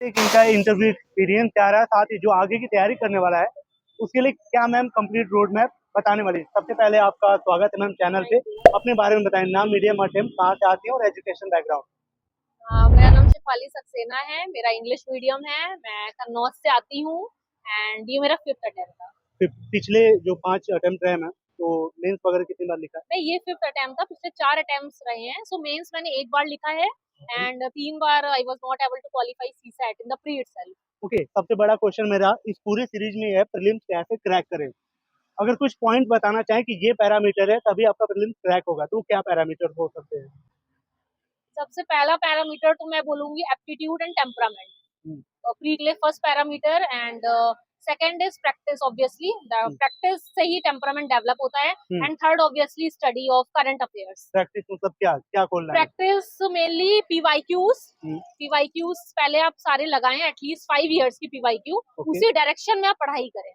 एक इनका interview experience क्या रहा, साथ ही जो आगे की तैयारी करने वाला है उसके लिए क्या मैम कंप्लीट रोड मैप बताने वाली है। सबसे पहले आपका स्वागत है मैम चैनल पे। अपने बारे में बताएं, नाम, मीडियम और कहाँ से आती है और एजुकेशन बैकग्राउंड। मेरा नाम शेफाली सक्सेना है। मेरा इंग्लिश मीडियम है। मैं कन्नौज से आती हूँ एंड ये मेरा 5th अटेम्प्ट था। पिछले जो 5 अटेम्प्ट रहे मैम, तो मेंस वगैरह कितनी बार लिखा है? नहीं, ये 5th अटेम्प्ट था। पिछले 4 अटेम्प्ट्स रहे हैं। सो मेंस मैंने एक बार लिखा है एंड 3 बार I was not able to qualify CSAT in the pre itself. Okay, सबसे बड़ा क्वेश्चन मेरा इस पूरे सीरीज में है, प्रीलिम्स कैसे क्रैक करें। अगर कुछ पॉइंट बताना चाहें कि ये पैरामीटर है तभी आपका प्रीलिम्स क्रैक होगा, तो क्या पैरामीटर हो सकते हैं? सबसे पहला पैरामीटर तो मैं बोलूंगी एप्टीट्यूड एंड टेम्परामेंट। प्री के लिए first parameter and second is practice. Obviously practice से ही टेम्परामेंट डेवलप होता है and third obviously study of current affairs. Practice मतलब क्या क्या खोलना है? प्रैक्टिस मेनली पीवाईक्यूज पहले आप सारे लगाएं, एटलीस्ट 5 इयर्स की पीवाईक्यू। उसी डायरेक्शन में आप पढ़ाई करें।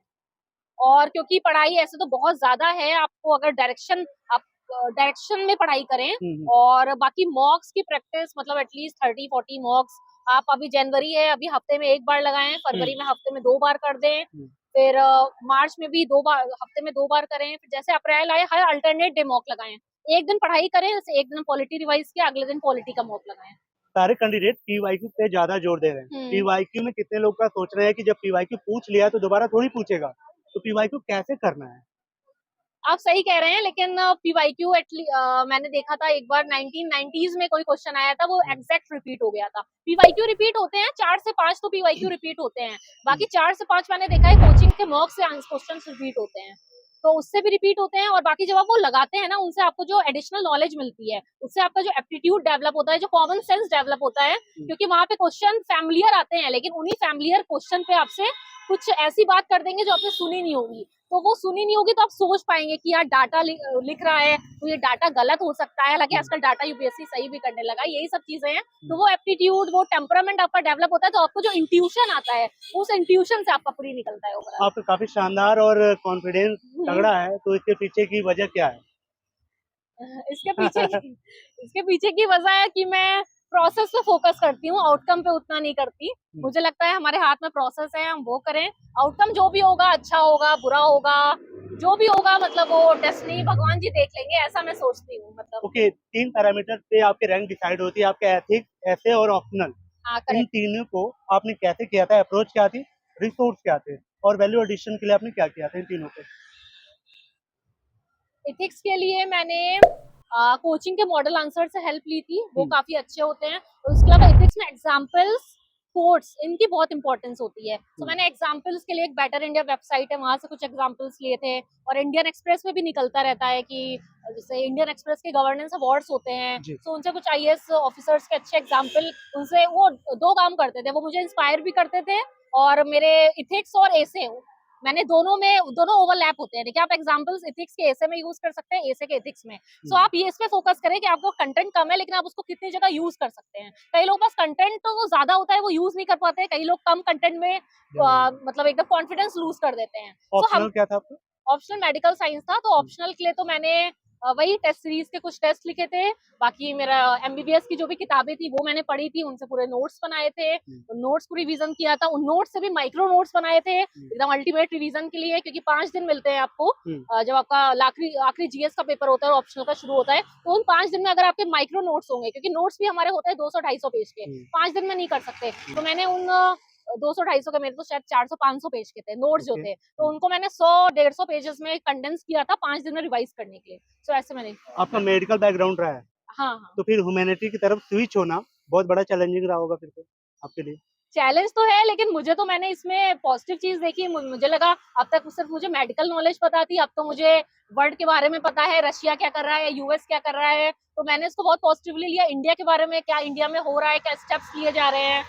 और क्योंकि पढ़ाई ऐसे तो बहुत ज्यादा है, आपको अगर डायरेक्शन में पढ़ाई करें और बाकी मॉक्स की प्रैक्टिस मतलब एटलीस्ट 30-40 मॉक्स आप अभी जनवरी है, अभी हफ्ते में 1 बार लगाएं, फरवरी में हफ्ते में 2 बार कर दें, फिर मार्च में भी 2 बार, हफ्ते में 2 बार करें। फिर जैसे अप्रैल आए हर अल्टरनेट डे मॉक लगाएं। एक दिन पढ़ाई करें, जैसे एक दिन पॉलिटी रिवाइज किया, अगले दिन पॉलिटी का मॉक लगाएं। सारे कैंडिडेट पीवाईक्यू पे ज्यादा जोर दे रहे हैं। पीवाईक्यू में कितने लोग का सोच रहे हैं कि जब पीवाईक्यू पूछ लिया तो दोबारा थोड़ी पूछेगा, तो पीवाईक्यू कैसे करना है? आप सही कह रहे हैं, लेकिन पीवाईक्यू मैंने देखा था एक बार 1990s में कोई क्वेश्चन आया था, वो एग्जैक्ट रिपीट हो गया था। पीवाईक्यू रिपीट होते हैं 4 से 5 तो पीवाईक्यू रिपीट होते हैं, बाकी 4 से 5 मैंने देखा है कोचिंग के मॉक से क्वेश्चन रिपीट होते हैं, तो उससे भी रिपीट होते हैं। और बाकी जब आप वो लगाते हैं ना, उनसे आपको जो एडिशनल नॉलेज मिलती है, उससे आपका जो एप्टीट्यूड डेवलप होता है, जो कॉमन सेंस डेवलप होता है, क्योंकि वहां पे क्वेश्चन फैमिलियर आते हैं, लेकिन उन्हीं फैमिलियर क्वेश्चन पे आपसे कुछ ऐसी बात कर देंगे जो आपने सुनी नहीं होगी। तो वो सुनी नहीं होगी तो आप सोच पाएंगे कि यार डाटा लिख रहा है तो ये डाटा गलत हो सकता है, हालांकि आजकल डाटा यूपीएससी सही भी करने लगा, यही सब चीजें हैं। तो वो एप्टीट्यूड, वो टेम्परामेंट आपका डेवलप होता है, तो आपको जो इंट्यूशन आता है उस इंट्यूशन से आपका पूरी निकलता है ओवरऑल। आप काफी शानदार और कॉन्फिडेंस तगड़ा है, तो इसके पीछे की वजह क्या है? इसके पीछे की वजह है कि मैं प्रोसेस पे फोकस करती हूँ, आउटकम पे उतना नहीं करती। मुझे लगता है हमारे हाथ में प्रोसेस है, हम वो करें, आउटकम जो भी होगा, अच्छा होगा बुरा होगा, जो भी होगा मतलब वो डेस्टिनी भगवान जी देख लेंगे, ऐसा मैं सोचती हूँ। मतलब ओके, 3 पैरामीटर पे आपकी रैंक डिसाइड होती है, आपके एथिक्स, ऐसे और ऑप्शनल। इन तीनों को आपने कैसे किया था? अप्रोच क्या थी, रिसोर्स क्या थे, और वैल्यू एडिशन के लिए आपने क्या किया था इन तीनों पे? एथिक्स के लिए मैंने कोचिंग के मॉडल आंसर से हेल्प ली थी, वो काफी अच्छे होते हैं। और उसके अलावा एथिक्स में एग्जाम्पल्स, कोट्स, इनकी बहुत इंपॉर्टेंस होती है। तो मैंने एग्जाम्पल्स के लिए एक बेटर इंडिया वेबसाइट है, वहां से कुछ एग्जाम्पल्स लिए थे। और इंडियन एक्सप्रेस में भी निकलता रहता है कि जैसे इंडियन एक्सप्रेस के गवर्नेंस अवार्ड्स होते हैं, तो उनसे कुछ आईएएस ऑफिसर्स के अच्छे एग्जाम्पल, उनसे वो 2 काम करते थे, वो मुझे इंस्पायर भी करते थे। और मेरे इथिक्स और एसे मैंने दोनों ओवरलैप होते हैं। देखिए, आप एग्जांपल्स एथिक्स के एसे में यूज कर सकते हैं, एसे के एथिक्स में। सो आप ये इस पे फोकस करें कि आपको कंटेंट कम है, लेकिन आप उसको कितनी जगह यूज कर सकते हैं। कई लोगों के पास कंटेंट तो वो ज्यादा होता है, वो यूज नहीं कर पाते हैं। कई लोग कम कंटेंट में मतलब एकदम कॉन्फिडेंस लूज कर देते हैं। ऑप्शनल क्या था आपका? ऑप्शनल मेडिकल साइंस था, तो ऑप्शनल के लिए तो मैंने वही टेस्ट सीरीज के कुछ टेस्ट लिखे थे। बाकी मेरा एमबीबीएस की जो भी किताबें थी वो मैंने पढ़ी थी, उनसे पूरे नोट्स बनाए थे, नोट्स को रिवीजन किया था। उन नोट्स से भी माइक्रो नोट्स बनाए थे एकदम अल्टीमेट रिवीजन के लिए, क्योंकि 5 दिन मिलते हैं आपको। जब आपका आखिरी जीएस का पेपर होता है और ऑप्शनल का शुरू होता है, तो उन 5 दिन में अगर आपके माइक्रो नोट्स होंगे, क्योंकि नोट्स भी हमारे होते हैं 200-250 पेज के, 5 दिन में नहीं कर सकते, तो मैंने उन 200-250 के, मेरे तो शायद 400-500 पेज के थे नोट्स जो थे, तो उनको मैंने 100-150 पेजेस में कंडेंस किया था 5 दिन में रिवाइज करने के लिए। सो ऐसे मैंने। आपका मेडिकल बैकग्राउंड रहा है? हाँ। तो फिर ह्यूमैनिटी की तरफ स्विच होना बहुत बड़ा चैलेंजिंग रहा होगा फिर तो आपके लिए। चैलेंज तो है, लेकिन मुझे तो, मैंने इसमें पॉजिटिव चीज देखी। मुझे लगा अब तक सिर्फ मुझे मेडिकल नॉलेज पता थी, अब तो मुझे वर्ल्ड के बारे में पता है, रशिया क्या कर रहा है, यूएस क्या कर रहा है, तो मैंने इसको बहुत पॉजिटिवली लिया। इंडिया के बारे में, क्या इंडिया में हो रहा है, क्या स्टेप्स लिए जा रहे हैं।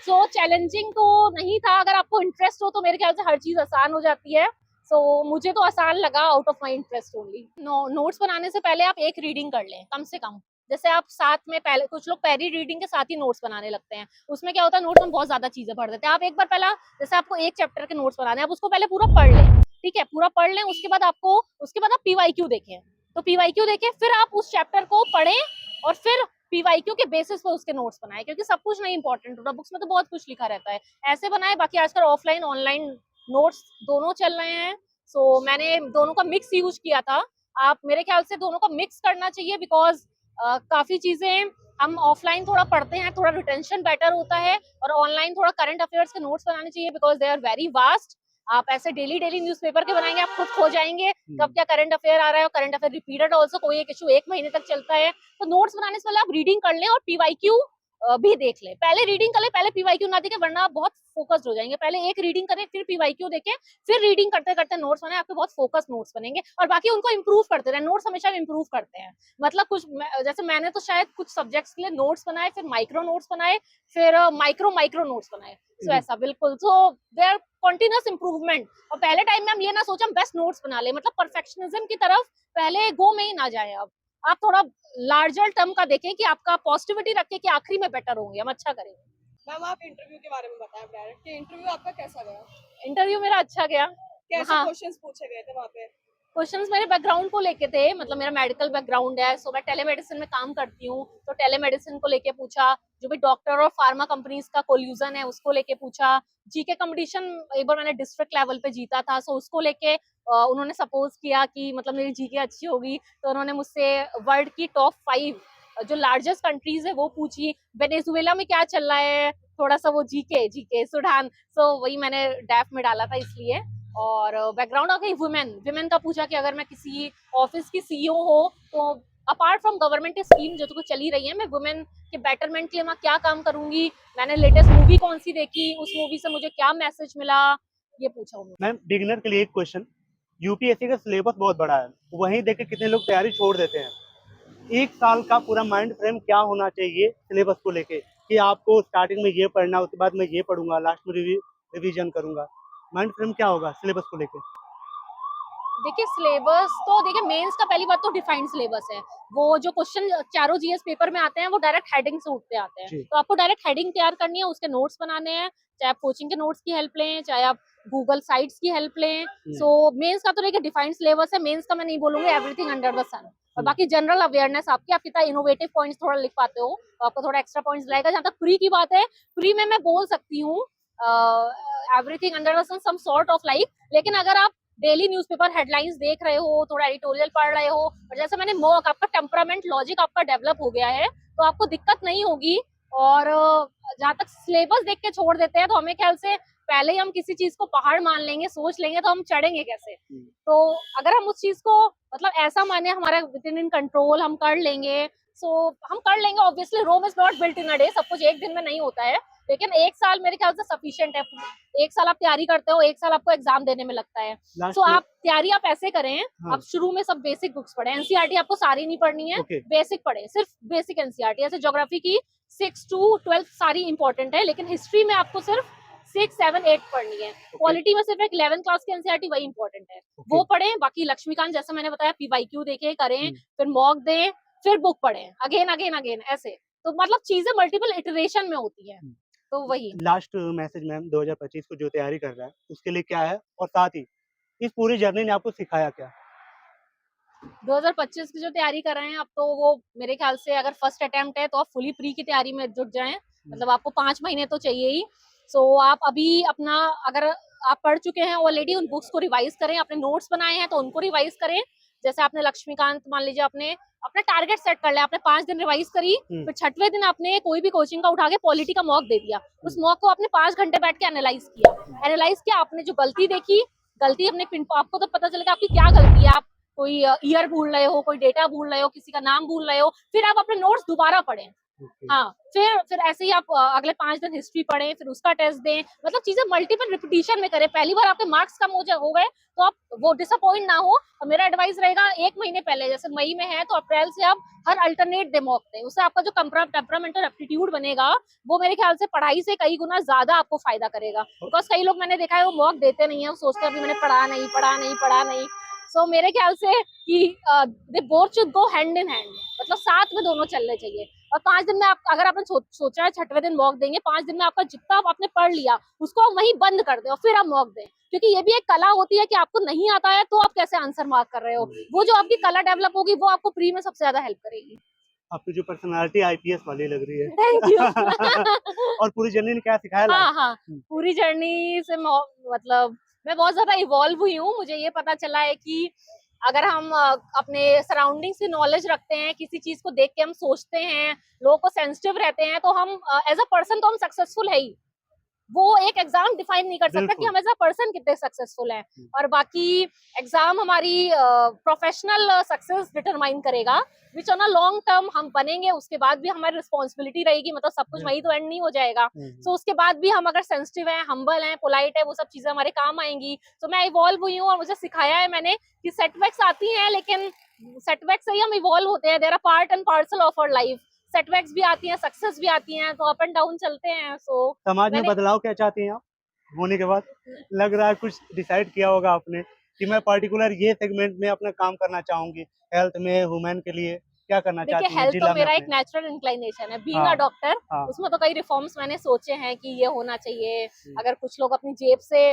सो चैलेंजिंग तो नहीं था। अगर आपको इंटरेस्ट हो तो मेरे ख्याल से हर चीज आसान हो जाती है। सो मुझे तो आसान लगा, out of my interest only. Notes बनाने से पहले आप एक रीडिंग कर लें कम से कम। जैसे आप साथ में, पहले कुछ लोग पहली रीडिंग के साथ ही नोट्स बनाने लगते हैं, उसमें क्या होता है, नोट्स में बहुत ज्यादा चीजें भर देते हैं। आप एक बार पहला, जैसे आपको एक चैप्टर के नोट्स बनाने हैं, आप उसको पहले पूरा पढ़ लें, ठीक है, पूरा पढ़ लें। उसके बाद आप पीवाईक्यू देखें, तो पीवाईक्यू देखें, फिर आप उस चैप्टर को पढ़ें और फिर पीवाईक्यू के बेसिस पे उसके नोट्स बनाए, क्योंकि सब कुछ नहीं इंपॉर्टेंट होता, बुक्स में तो बहुत कुछ लिखा रहता है, ऐसे बनाए। बाकी आजकल ऑफलाइन ऑनलाइन नोट्स दोनों चल रहे हैं, सो मैंने दोनों का मिक्स यूज किया था। आप मेरे ख्याल से दोनों का मिक्स करना चाहिए, बिकॉज काफी चीजें हम ऑफलाइन थोड़ा पढ़ते हैं, थोड़ा रिटेंशन बेटर होता है, और ऑनलाइन थोड़ा करंट अफेयर्स के नोट्स बनाने चाहिए, because they are very vast. आप ऐसे डेली डेली न्यूज़पेपर के बनाएंगे, आप खुद खो जाएंगे कब क्या करंट अफेयर आ रहा है, और करंट अफेयर रिपीटेड ऑल्सो, कोई एक इशू 1 महीने तक चलता है। तो नोट्स बनाने से पहले आप रीडिंग कर लें और पीवाईक्यू भी देख लें। पहले रीडिंग कर लें, पहले पीवाईक्यू ना देखें, वरना आप बहुत फोकस्ड हो जाएंगे। पहले एक रीडिंग करें, फिर पीवाईक्यू देखें, फिर रीडिंग करते करते नोट्स बनाए, आपके बहुत फोकस नोट्स बनेंगे। और बाकी उनको इंप्रूव करते रहे, नोट्स हमेशा इंप्रूव करते हैं। मतलब कुछ जैसे मैंने तो शायद कुछ सब्जेक्ट्स के लिए नोट्स बनाए, फिर माइक्रो नोट्स बनाए, फिर माइक्रो माइक्रो नोट्स बनाए। सो ऐसा बिल्कुल, सो दे आर कॉन्टिन्यूस इंप्रूवमेंट। और पहले टाइम में हम ये ना सोचे हम बेस्ट नोट्स बना ले, मतलब परफेक्शनिज्म की तरफ पहले गो में ही ना जाए। अब आप थोड़ा लार्जर टर्म का देखें कि आपका पॉजिटिविटी रखें कि आखिरी में बेटर होंगे, हम अच्छा करेंगे। मैम आप इंटरव्यू के बारे में बताएं डायरेक्ट कि इंटरव्यू आपका कैसा गया? इंटरव्यू मेरा अच्छा गया। कैसे हाँ, क्वेश्चंस पूछे गए थे वहाँ पे? क्वेश्चंस मेरे बैकग्राउंड को लेके थे, मतलब मेरा मेडिकल बैकग्राउंड है, सो मैं टेलीमेडिसिन में काम करती हूँ, तो टेलीमेडिसिन को लेके पूछा, जो भी डॉक्टर और फार्मा कंपनीज का कोल्यूजन है उसको लेके पूछा। जीके कंपटीशन एक बार मैंने डिस्ट्रिक्ट लेवल पे जीता था, सो उसको लेके उन्होंने सपोज किया कि मतलब मेरी जीके अच्छी होगी, तो उन्होंने मुझसे वर्ल्ड की टॉप 5 जो लार्जेस्ट कंट्रीज है वो पूछी। वेनेजुएला में क्या चल रहा है, थोड़ा सा वो जीके जीके सुडान, सो वही मैंने डैफ में डाला था इसलिए। और बैकग्राउंड आ गई विमेन का पूछा कि अगर मैं किसी ऑफिस की सीईओ हो तो अपार्ट फ्रॉम गवर्नमेंट स्कीम जो तो चली रही है, मैं वुमेन के बेटरमेंट के लिए मैं क्या काम करूंगी, मैंने लेटेस्ट मूवी कौन सी देखी, उस मूवी से मुझे क्या मैसेज मिला, ये पूछा उन्होंने। मैम बिगिनर के लिए एक क्वेश्चन, यूपीएससी का सिलेबस बहुत बड़ा है, वहीं देख के कितने लोग तैयारी छोड़ देते हैं। एक साल का पूरा माइंड फ्रेम क्या होना चाहिए सिलेबस को लेके, कि आपको स्टार्टिंग में ये पढ़ना, उसके बाद मैं ये पढ़ूंगा, लास्ट में रिवीजन करूंगा। माइंड फ्रेम क्या होगा सिलेबस को लेके? देखिए सिलेबस तो देखिए, मेंस का पहली बात तो डिफाइंड सिलेबस है। वो जो क्वेश्चन चारों जीएस पेपर में आते हैं वो डायरेक्ट हेडिंग से उठते आते हैं, जी। तो आपको डायरेक्ट हेडिंग तैयार करनी है, उसके नोट्स बनाने हैं, चाहे आप कोचिंग के नोट्स की हेल्प लें, चाहे आप गूगल साइट्स की हेल्प लें। सो मेंस का तो देखिए डिफाइंड सिलेबस है, मेंस का मैं नहीं बोलूंगी एवरीथिंग अंडर द सन। और बाकी जनरल अवेयरनेस आपकी, आप कितना इनोवेटिव पॉइंट्स थोड़ा लिख पाते हो तो आपको थोड़ा एक्स्ट्रा पॉइंट्स लगेगा। जहाँ तक प्री की बात है, प्री में मैं बोल सकती हूँ everything under the sun some sort of like, लेकिन अगर आप डेली न्यूज़पेपर हेडलाइंस देख रहे हो, थोड़ा एडिटोरियल पढ़ रहे हो, और जैसे मैंने मॉक, आपका टेम्परामेंट लॉजिक आपका डेवलप हो गया है, तो आपको दिक्कत नहीं होगी। और जहाँ तक सिलेबस देख के छोड़ देते हैं, तो हमें ख्याल से पहले ही हम किसी चीज को पहाड़ मान लेंगे, सोच लेंगे, तो हम चढ़ेंगे कैसे। तो अगर हम उस चीज को मतलब ऐसा माने हमारा विद इन कंट्रोल, हम कर लेंगे, सो हम कर लेंगे। Obviously Rome is not built in a day, सब कुछ एक दिन में नहीं होता है, लेकिन 1 साल मेरे ख्याल से सफिशिएंट है। 1 साल आप तैयारी करते हो, 1 साल आपको एग्जाम देने में लगता है। लास्ट सो में आप तैयारी आप ऐसे करें, हाँ। आप शुरू में सब बेसिक बुक्स पढ़े, एनसीईआरटी आपको सारी नहीं पढ़नी है, ओके। बेसिक पढ़े, सिर्फ बेसिक एनसीईआरटी। जैसे ज्योग्राफी की 6 to 12 सारी इंपॉर्टेंट है, लेकिन हिस्ट्री में आपको सिर्फ 6, 7, 8 पढ़नी है। पॉलिटी में सिर्फ एक 11th क्लास की एनसीईआरटी वही इंपॉर्टेंट है, वो पढ़ें। बाकी लक्ष्मीकांत जैसा मैंने बताया, पीवाईक्यू देखें, करें, फिर मॉक दें, फिर बुक पढ़ें, अगेन अगेन अगेन ऐसे। तो मतलब चीजें मल्टीपल इटरेशन में होती है, तो वही। लास्ट मैसेज मैम 2025 को जो तैयारी कर रहा है उसके लिए क्या है, और साथ ही इस पूरी जर्नी ने आपको सिखाया क्या? 2025 की जो तैयारी कर रहे हैं अब, तो वो मेरे ख्याल से अगर फर्स्ट अटेम्प्ट है तो आप फुली प्री की तैयारी में जुट जाएं, मतलब आपको 5 महीने तो चाहिए ही। सो आप अभी अपना, अगर आप पढ़ चुके हैं ऑलरेडी, उन बुक्स को रिवाइज करें, अपने नोट्स बनाए हैं तो उनको रिवाइज करें। जैसे आपने लक्ष्मीकांत, मान लीजिए आपने अपना टारगेट सेट कर लिया, आपने 5 दिन रिवाइज करी, फिर 6वें दिन आपने कोई भी कोचिंग का उठा के पॉलिटी का मॉक दे दिया, उस मॉक को आपने 5 घंटे बैठ के एनालाइज किया, आपने जो गलती देखी, गलती अपने आपको तो पता चलेगा आपकी क्या गलती है, आप कोई ईयर भूल रहे हो, कोई डेटा भूल रहे हो, किसी का नाम भूल रहे हो, फिर आप अपने नोट्स दोबारा पढ़ें। हाँ, फिर ऐसे ही आप अगले 5 दिन हिस्ट्री पढ़ें, फिर उसका टेस्ट दें, मतलब चीजें मल्टीपल रिपीटिशन में करें। पहली बार आपके मार्क्स कम हो गए तो आप वो डिसअपॉइंट ना हो। और मेरा एडवाइस रहेगा 1 महीने पहले, जैसे मई में है तो अप्रैल से आप हर अल्टरनेट डे मॉक दें, उससे आपका जो टेम्परामेंट और एप्टीट्यूड बनेगा वो मेरे ख्याल से पढ़ाई से कई गुना ज्यादा आपको फायदा करेगा। बिकॉज कई लोग मैंने देखा है वो मॉक देते नहीं है, वो सोचते हैं अभी मैंने पढ़ा नहीं। सो मेरे ख्याल से कि they both should go hand in hand, मतलब साथ में दोनों चलने चाहिए। और 5 दिन में आप, अगर आपने सोचा है 6वें दिन मॉक देंगे, 5 दिन में आपका जितना आपने पढ़ लिया उसको आप वहीं बंद कर दें और फिर आप मॉक दें, क्योंकि ये भी एक कला होती है कि आपको नहीं आता है तो आप कैसे आंसर मार्क कर रहे हो, वो जो आपकी कला डेवलप होगी वो आपको प्री में सबसे ज्यादा हेल्प करेगी। आपकी जो पर्सनालिटी आईपीएस वाली लग रही है। Thank you. और पूरी जर्नी ने क्या सिखाया हाँ लाइफ? हाँ, पूरी जर्नी से मतलब मैं बहुत ज्यादा इवॉल्व हुई हूँ। मुझे ये पता चला है कि अगर हम अपने सराउंडिंग से नॉलेज रखते हैं, किसी चीज को देख के हम सोचते हैं, लोगों को सेंसिटिव रहते हैं, तो हम एज अ पर्सन तो हम सक्सेसफुल है ही। वो एक एग्जाम डिफाइन नहीं कर सकता कि बिल्कुल। हम एज अ पर्सन कितने सक्सेसफुल हैं। और बाकी एग्जाम हमारी प्रोफेशनल सक्सेस डिटरमाइन करेगा, which on a long term हम बनेंगे, उसके बाद भी हमारी रिस्पॉन्सिबिलिटी रहेगी, मतलब सब कुछ वही तो एंड नहीं हो जाएगा। सो उसके बाद भी हम अगर सेंसिटिव हैं, हम्बल हैं, पोलाइट है, वो सब चीजें हमारे काम आएंगी। तो मैं इवॉल्व हुई हूँ और मुझे सिखाया है मैंने कि सेटबैक्स आती हैं, लेकिन सेटबैक्स से ही हम इवॉल्व होते हैं। There are part and parcel of our life. Setbacks भी आती हैं, सक्सेस भी आती हैं, तो अप एंड डाउन चलते हैं। सो समाज में मैंने बदलाव क्या चाहती हैं आप होने के बाद? लग रहा है कुछ डिसाइड किया होगा आपने कि मैं पर्टिकुलर ये सेगमेंट में अपना काम करना चाहूंगी, हेल्थ में, वुमेन के लिए क्या करना देखिए, चाहती हैं हेल्थ तो जिला में मेरा एक अपने? नेचुरल इंक्लाइनेशन है, बीइंग हाँ, अ डॉक्टर। हाँ। उसमें तो कई रिफॉर्म्स मैंने सोचे हैं कि ये होना चाहिए। अगर कुछ लोग अपनी जेब से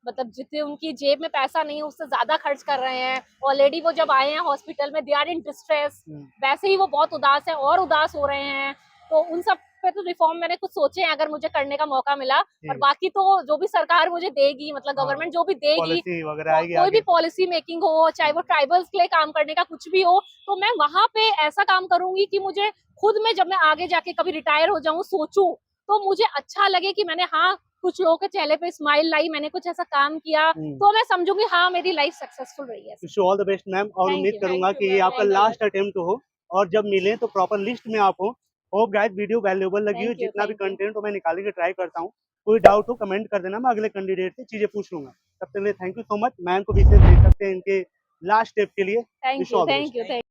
मतलब जितने उनकी जेब में पैसा नहीं है उससे ज्यादा खर्च कर रहे हैं, ऑलरेडी वो जब आए हैं हॉस्पिटल में दे आर इन डिस्ट्रेस, वैसे ही वो बहुत उदास है और उदास हो रहे हैं। तो उन सब पे तो रिफॉर्म मैंने कुछ सोचे हैं, अगर मुझे करने का मौका मिला। और बाकी तो जो भी सरकार मुझे देगी, मतलब हाँ, गवर्नमेंट जो भी देगी, पॉलिसी वगैरह आएगी कोई भी आगे। पॉलिसी मेकिंग हो, चाहे वो ट्राइबल्स के लिए काम करने का कुछ भी हो, तो मैं वहां पे ऐसा काम करूंगी कि मुझे खुद में, जब मैं आगे जाके कभी रिटायर हो जाऊं, सोचूं तो मुझे अच्छा लगे कि मैंने कुछ लोगों के चेहरे पे स्माइल लाई, मैंने कुछ ऐसा काम किया, तो मैं समझूंगी मेरी लाइफ सक्सेसफुल रही है। Wish you all the best ma'am, और Thank उम्मीद you. करूंगा Thank you, कि ये ma'am. आपका Thank you. लास्ट अटेम्प्ट हो और जब मिले तो प्रॉपर लिस्ट में आप हो। होप गाइस वीडियो वैल्यूएबल लगी हो, Thank you, जितना भी thank you. कंटेंट हो मैं निकालने की ट्राई करता हूँ। कोई डाउट हो कमेंट कर देना, मैं अगले कैंडिडेट से चीजें पूछ लूंगा। तब तक के लिए thank you so much. Ma'am को भी देख सकते हैं इनके लास्ट स्टेप के लिए। Thank wish you you. All the Thank best. you. Thank you.